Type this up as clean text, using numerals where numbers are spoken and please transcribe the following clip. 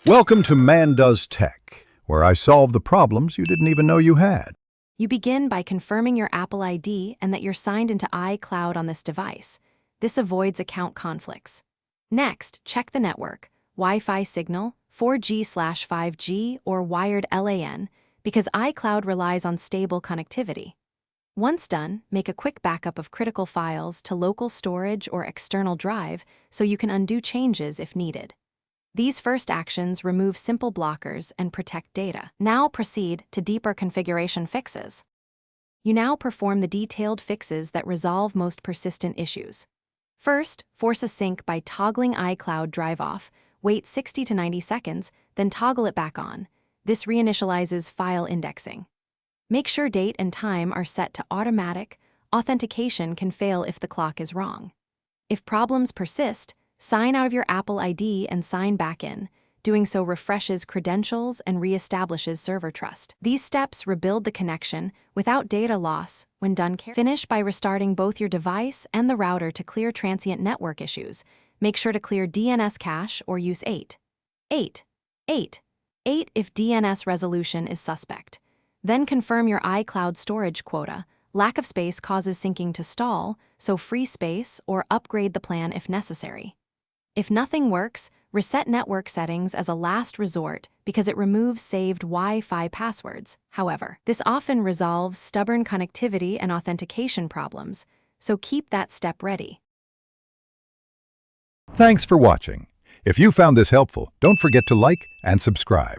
Welcome to Man Does Tech, where I solve the problems you didn't even know you had. You begin by confirming your Apple ID and that you're signed into iCloud on this device. This avoids account conflicts. Next, check the network, Wi-Fi signal, 4G/5G, or wired LAN, because iCloud relies on stable connectivity. Once done, make a quick backup of critical files to local storage or external drive so you can undo changes if needed. These first actions remove simple blockers and protect data. Now proceed to deeper configuration fixes. You now perform the detailed fixes that resolve most persistent issues. First, force a sync by toggling iCloud drive off, wait 60 to 90 seconds, then toggle it back on. This reinitializes file indexing. Make sure date and time are set to automatic. Authentication can fail if the clock is wrong. If problems persist, sign out of your Apple ID and sign back in. Doing so refreshes credentials and reestablishes server trust. These steps rebuild the connection without data loss when done carefully. Finish by restarting both your device and the router to clear transient network issues. Make sure to clear DNS cache or use 8 if DNS resolution is suspect. Then confirm your iCloud storage quota. Lack of space causes syncing to stall, so free space or upgrade the plan if necessary. If nothing works, reset network settings as a last resort because it removes saved Wi-Fi passwords. However, this often resolves stubborn connectivity and authentication problems, so keep that step ready. Thanks for watching. If you found this helpful, don't forget to like and subscribe.